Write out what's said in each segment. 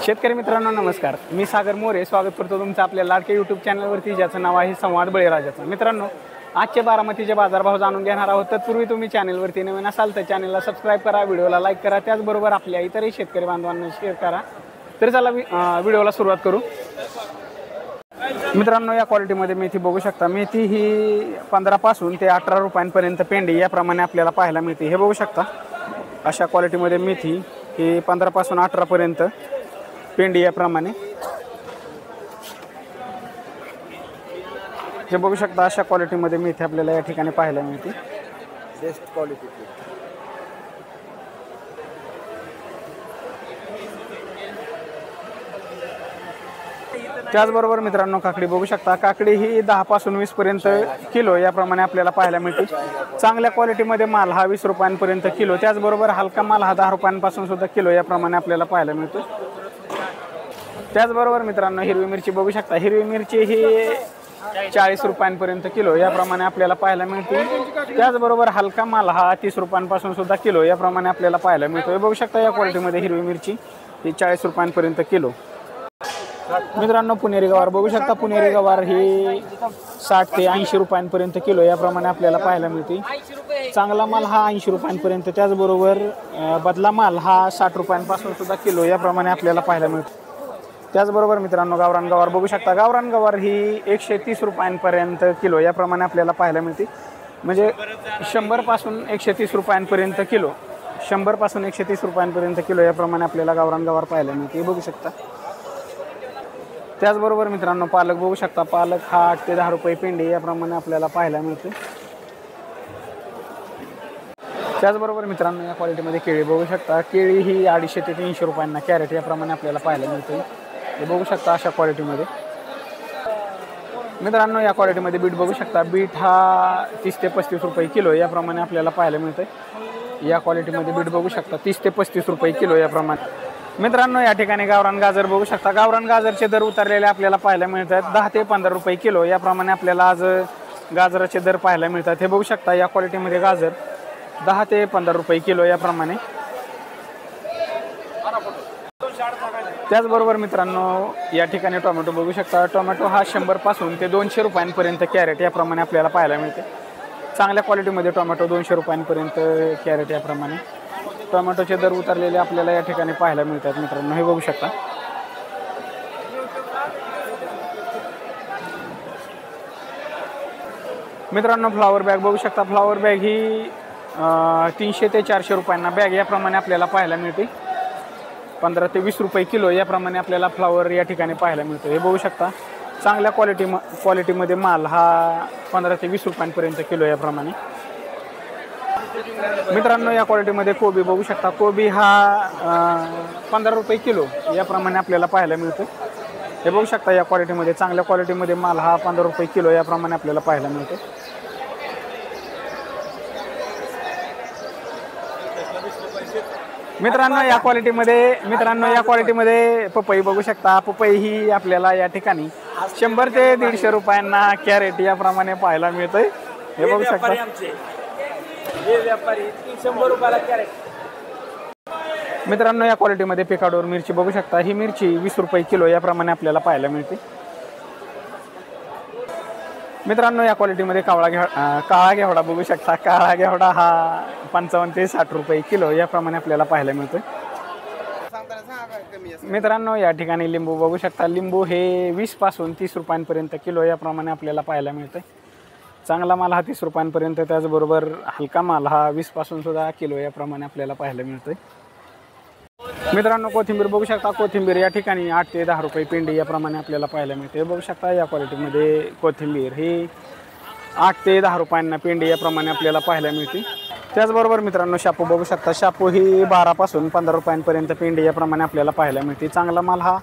शेतकरी मित्रांनो नमस्कार, मी सागर मोरे स्वागत करतो तुमचं आपल्या लाडके यूट्यूब चॅनलवरती, ज्याचं नाव आहे संवाद बळीराजाचं। मित्रांनो, आजचे बारामतीचे बाजारभाव जाणून घेणार आहोत। तत्पूर्वी तुम्ही चॅनलवरती नवीन असाल तर चॅनलला सबस्क्राईब करा, व्हिडिओला लाईक करा, त्याचबरोबर आपल्या इतरही शेतकरी बांधवांना शेअर करा। तर चला व्हिडिओला सुरुवात करू। मित्रांनो, या क्वालिटीमध्ये मेथी बघू शकता। मेथी ही 15 पासून ते 18 रुपयांपर्यंत पेंडी याप्रमाणे आपल्याला पाहायला मिळते। हे बघू शकता, अशा क्वालिटीमध्ये मेथी ही 15 पासून 18 पर्यंत पेंडी याप्रमाणे हे बघू शकता। अशा क्वालिटीमध्ये मेथी आपल्याला या ठिकाणी पाहायला मिळते। Best quality. त्याचबरोबर मित्रांनो, काकडी बघू शकता। काकडी ही 10 पासून 20 पर्यंत किलो याप्रमाणे आपल्याला पाहायला मिळते। चांगल्या क्वालिटीमध्ये माल हा 20 रुपयांपर्यंत किलो, त्याचबरोबर हलका माल हा 10 रुपयांपासून सुद्धा किलो याप्रमाणे आपल्याला पाहायला मिळतो। त्याचबरोबर मित्रांनो, हिरवी मिरची बघू शकता। हिरवी मिरची ही 40 रुपयांपर्यंत किलो याप्रमाणे आपल्याला पाहायला मिळते। त्याचबरोबर हलका माल हा 30 रुपयांपासून सुद्धा किलो याप्रमाणे आपल्याला पाहायला मिळतो। हे बघू शकता, या क्वालिटीमध्ये हिरवी मिरची ही 40 रुपयांपर्यंत किलो। मित्रांनो, पुणेरी गवार बघू शकता। पुणेरी गवार ही 60 ते 80 रुपयांपर्यंत किलो याप्रमाणे आपल्याला पाहायला मिळते। चांगला माल हा 80 रुपयांपर्यंत, त्याचबरोबर बदला माल हा 60 रुपयांपासून सुद्धा किलो याप्रमाणे आपल्याला पाहायला मिळतो। त्याचबरोबर मित्रांनो, गावरान गवार बघू शकता। गावरान गवार ही 130 रुपयांपर्यंत किलो याप्रमाणे आपल्याला पाहायला मिळते। म्हणजे 100 पासून 130 रुपयांपर्यंत किलो, 100 पासून 130 रुपयांपर्यंत किलो याप्रमाणे आपल्याला गावरान गवार पाहायला मिळते। हे बघू शकता। त्याचबरोबर मित्रांनो, पालक बघू शकता। पालक हा 8 ते 10 रुपये पेंडी याप्रमाणे आपल्याला पाहायला मिळते। त्याचबरोबर मित्रांनो, या क्वालिटीमध्ये केळी बघू शकता। केळी ही 250 ते 300 रुपयांना कॅरेट याप्रमाणे आपल्याला पाहायला मिळते। हे बघू शकता अशा क्वालिटीमध्ये। मित्रांनो, या क्वालिटीमध्ये बीट बघू शकता। बीट हा 30 ते 35 रुपये किलो याप्रमाणे आपल्याला पाहायला मिळते। या क्वालिटीमध्ये बीट बघू शकता 30 ते 35 रुपये किलो याप्रमाणे। मित्रांनो, या ठिकाणी गावरान गाजर बघू शकता। गावरान गाजरचे दर उतरलेले आपल्याला पाहायला मिळतात। 10 ते 15 रुपये किलो याप्रमाणे आपल्याला आज गाजराचे दर पाहायला मिळतात। हे बघू शकता, या क्वालिटीमध्ये गाजर 10 ते 15 रुपये किलो याप्रमाणे। त्याचबरोबर मित्रांनो, या ठिकाणी टोमॅटो बघू शकता। टोमॅटो हा 100 पासून ते 200 रुपयांपर्यंत कॅरेट याप्रमाणे आपल्याला पाहायला मिळते। चांगल्या क्वालिटीमध्ये टोमॅटो 200 रुपयांपर्यंत कॅरेट याप्रमाणे टोमॅटोचे दर उतरलेले आपल्याला या ठिकाणी पाहायला मिळतात। मित्रांनो, हे बघू शकता। मित्रांनो, फ्लावर बॅग बघू शकता। फ्लावर बॅग ही 300 ते 400 रुपयांना बॅग याप्रमाणे आपल्याला पाहायला मिळते। 15 ते 20 रुपये किलो याप्रमाणे आपल्याला फ्लावर या ठिकाणी पाहायला मिळतो। हे बघू शकता। चांगल्या क्वालिटीमध्ये माल हा 15 ते 20 रुपयांपर्यंत किलो याप्रमाणे। मित्रांनो, या क्वालिटीमध्ये कोबी बघू शकता। कोबी हा 15 रुपये किलो याप्रमाणे आपल्याला पाहायला मिळतो। हे बघू शकता, या क्वालिटीमध्ये चांगल्या क्वालिटीमध्ये माल हा 15 रुपये किलो याप्रमाणे आपल्याला पाहायला मिळतो। मित्रांनो, या क्वालिटीमध्ये पपई बघू शकता। पपई ही आपल्याला या ठिकाणी 100 ते 150 रुपयांना कॅरेट याप्रमाणे पाहायला मिळतोय। हे बघू शकता। मित्रांनो, या क्वालिटीमध्ये पिकाडोर मिरची बघू शकता। ही मिरची 20 रुपये किलो याप्रमाणे आपल्याला पाहायला मिळते। मित्रांनो, या क्वालिटीमध्ये काळा घेवडा बघू शकता। काळा घेवडा हा 55 ते 60 रुपये किलो याप्रमाणे आपल्याला पाहायला मिळतो। मित्रांनो, या ठिकाणी लिंबू बघू शकता। लिंबू हे 20 पासून 30 रुपयांपर्यंत किलो याप्रमाणे आपल्याला पाहायला मिळतं। चांगला माल हा 30 रुपयांपर्यंत, त्याचबरोबर हलका माल हा 20 पासून सुद्धा किलो याप्रमाणे आपल्याला पाहायला मिळतोय। मित्रांनो, कोथिंबीर बघू शकता। कोथिंबीर या ठिकाणी 8 ते 10 रुपये पेंडी याप्रमाणे आपल्याला पाहायला मिळते। बघू शकता, या क्वालिटीमध्ये कोथिंबीर ही 8 ते 10 रुपयांना पेंडी याप्रमाणे आपल्याला पाहायला मिळते। त्याचबरोबर मित्रांनो, शापू बघू शकता। शापू ही 12 पासून 15 रुपयांपर्यंत पेंडी याप्रमाणे आपल्याला पाहायला मिळते। चांगला माल हा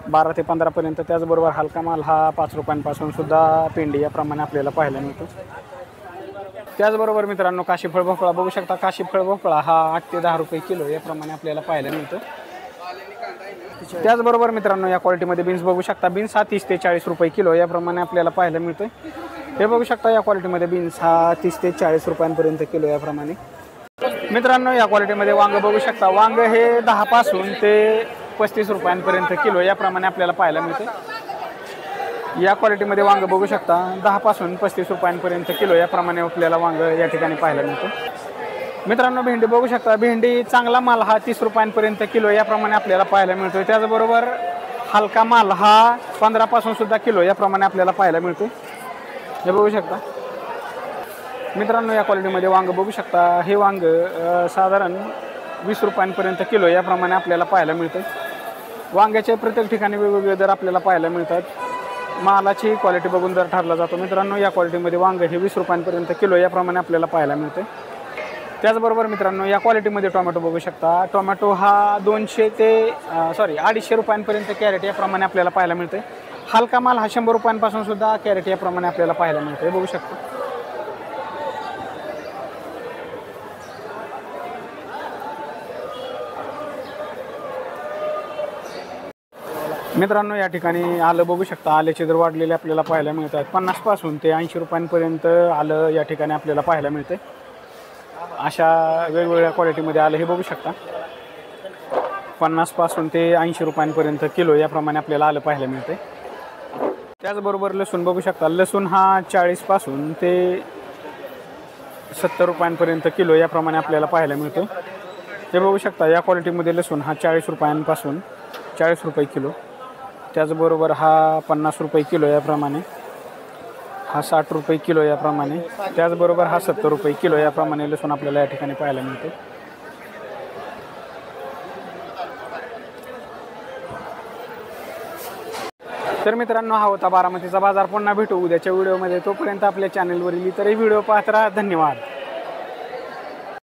12 ते 15 पर्यंत, त्याचबरोबर हलका माल हा 5 रुपयांपासून सुद्धा पेंडी याप्रमाणे आपल्याला पाहायला मिळतो। त्याचबरोबर मित्रांनो, काशीफळ भोपळा बघू शकता। काशीफळ भोपळा हा 8 ते 10 रुपये किलो याप्रमाणे आपल्याला पाहायला मिळतो। त्याचबरोबर मित्रांनो, या क्वालिटीमध्ये बीन्स बघू शकता। बीन्स हा 30 ते 40 रुपये किलो याप्रमाणे आपल्याला पाहायला मिळतोय। हे बघू शकता, या क्वालिटीमध्ये बीन्स हा 30 ते 40 रुपयांपर्यंत किलो याप्रमाणे। मित्रांनो, या क्वालिटीमध्ये वांग बघू शकता। वांग हे 10 पासून ते 35 रुपयांपर्यंत किलो याप्रमाणे आपल्याला पाहायला मिळते। या क्वालिटीमध्ये वांग बघू शकता 10 पासून 35 रुपयांपर्यंत किलो याप्रमाणे आपल्याला वांग या ठिकाणी पाहायला मिळते। मित्रांनो भेंडी बघू शकता, भेंडी चांगला माल हा 30 रुपयांपर्यंत किलो याप्रमाणे आपल्याला पाहायला मिळतो। त्याचबरोबर हलका माल हा 15 पासून सुद्धा किलो याप्रमाणे आपल्याला पाहायला मिळतो। हे बघू शकता मित्रांनो, या क्वालिटीमध्ये वांग बघू शकता, हे वांग साधारण 20 रुपयांपर्यंत किलो याप्रमाणे आपल्याला पाहायला मिळते। वांग्याचे प्रत्येक ठिकाणी वेगवेगळे दर आपल्याला पाहायला मिळतात, मालाची क्वालिटी बघून दर ठरला जातो। मित्रांनो, या क्वालिटीमध्ये वांग हे 20 रुपयांपर्यंत किलो याप्रमाणे आपल्याला पाहायला मिळते। त्याचबरोबर मित्रांनो, या क्वालिटीमध्ये टोमॅटो बघू शकता, टोमॅटो हा 250 रुपयांपर्यंत कॅरेट याप्रमाणे आपल्याला पाहायला मिळते। हलका माल हा 100 रुपयांपासून सुद्धा कॅरेट याप्रमाणे आपल्याला पाहायला मिळते। बघू शकता मित्रांनो, या ठिकाणी आलं बघू शकता, आल्याचे दर वाढलेले आपल्याला पाहायला मिळतात। 50 पासून ते 80 रुपयांपर्यंत आलं या ठिकाणी आपल्याला पाहायला मिळते। अशा वेगवेगळ्या क्वालिटीमध्ये आलं हे बघू शकता, 50 पासून ते 80 रुपयांपर्यंत किलो याप्रमाणे आपल्याला आलं पाहायला मिळते। त्याचबरोबर लसूण बघू शकता, लसूण हा 40 पासून ते 70 रुपयांपर्यंत किलो याप्रमाणे आपल्याला पाहायला मिळतो। हे बघू शकता, या क्वालिटीमध्ये लसूण हा 40 रुपयांपासून 40 रुपये किलो, त्याचबरोबर हा 50 रुपये किलो याप्रमाणे, हा 60 रुपये किलो याप्रमाणे, त्याचबरोबर हा 70 रुपये किलो याप्रमाणे लसूण आपल्याला या ठिकाणी पाहायला मिळते। तर मित्रांनो, हा होता बारामतीचा बाजार। पुन्हा भेटू उद्याच्या व्हिडिओमध्ये, तोपर्यंत आपल्या चॅनलवरील इतरही व्हिडिओ पाहत राहा। धन्यवाद।